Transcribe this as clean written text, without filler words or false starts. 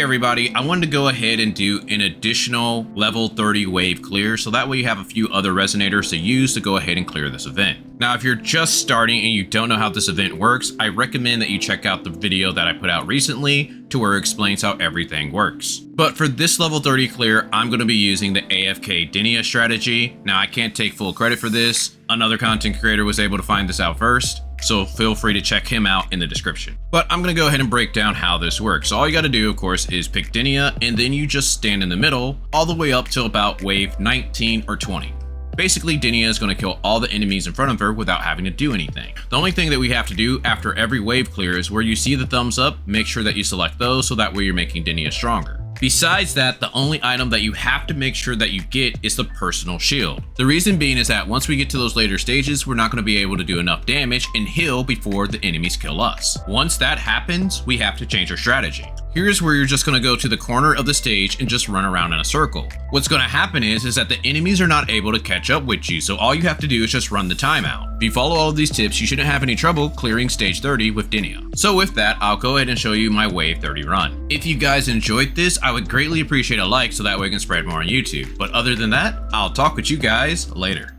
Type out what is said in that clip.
everybody, I wanted to go ahead and do an additional level 30 wave clear, so that way you have a few other resonators to use to go ahead and clear this event. Now, if you're just starting and you don't know how this event works, I recommend that you check out the video that I put out recently to where it explains how everything works. But for this level 30 clear, I'm going to be using the AFK Denia strategy. Now, I can't take full credit for this. Another content creator was able to find this out first, so feel free to check him out in the description. But I'm going to go ahead and break down how this works. So all you got to do, of course, is pick Denia, and then you just stand in the middle all the way up to about wave 19 or 20. Basically, Denia is going to kill all the enemies in front of her without having to do anything. The only thing that we have to do after every wave clear is where you see the thumbs up, make sure that you select those so that way you're making Denia stronger. Besides that, the only item that you have to make sure that you get is the personal shield. The reason being is that once we get to those later stages, we're not going to be able to do enough damage and heal before the enemies kill us. Once that happens, we have to change our strategy. Here's where you're just going to go to the corner of the stage and just run around in a circle. What's going to happen is that the enemies are not able to catch up with you, so all you have to do is just run the timeout. If you follow all of these tips, you shouldn't have any trouble clearing stage 30 with Denia. So with that, I'll go ahead and show you my wave 30 run. If you guys enjoyed this, I would greatly appreciate a like so that way I can spread more on YouTube. But other than that, I'll talk with you guys later.